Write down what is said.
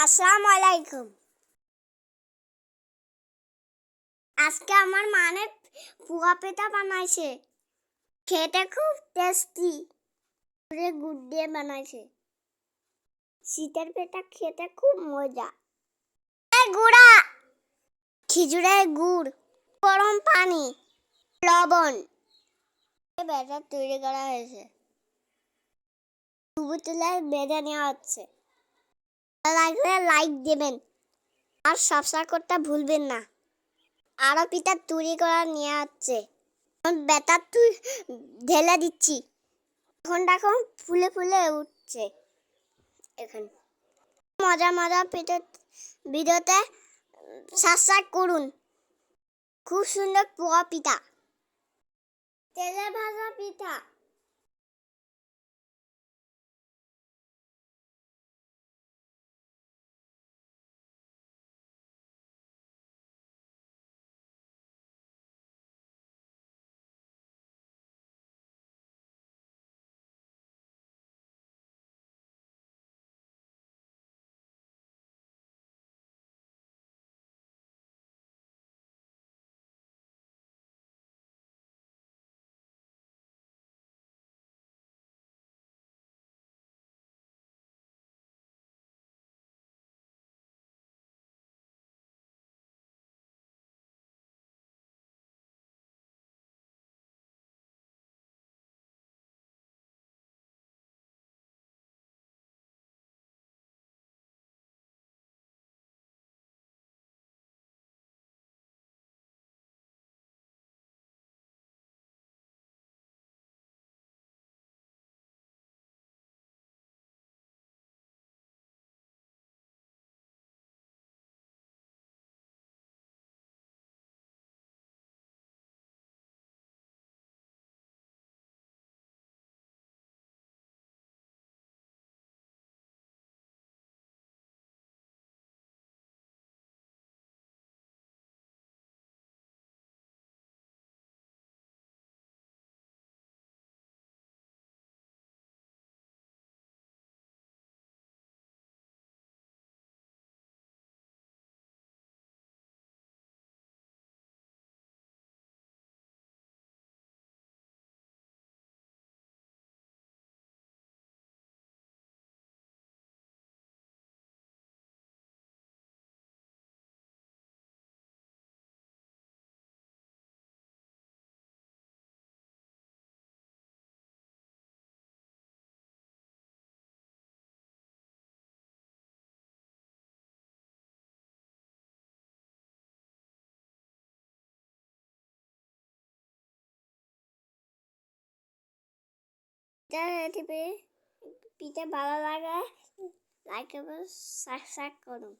আসসালামু আলাইকুম। আজকে আমার মানে পুয়া পিঠা বানাইছে, খেতে খুব টেস্টি। গুড় দিয়ে বানাইছে। শীতের পিঠা খেতে খুব মজা। গুড়া, খেজুরের গুড়, গরম পানি, লবণ ব্যাটার তৈরি করা হয়েছে। তুলায় বেঁধে নেওয়া হচ্ছে। ভালো লাগলে লাইক দেবেন আর সাবস্ক্রাইব করতে ভুলবেন না। আরো পিঠা তৈরি করা নিয়ে হচ্ছে। ব্যাটার ঢেলে দিচ্ছি। এখন দেখো ফুলে ফুলে উঠছে। এখন মজা মজা পিঠা ভিডিওতে সাবস্ক্রাইব করুন। খুব সুন্দর পোয়া পিঠা, তেলে ভাজা পিঠা। পিঠা ভালো লাগে লাইক এবং সাবস্ক্রাইব করুন।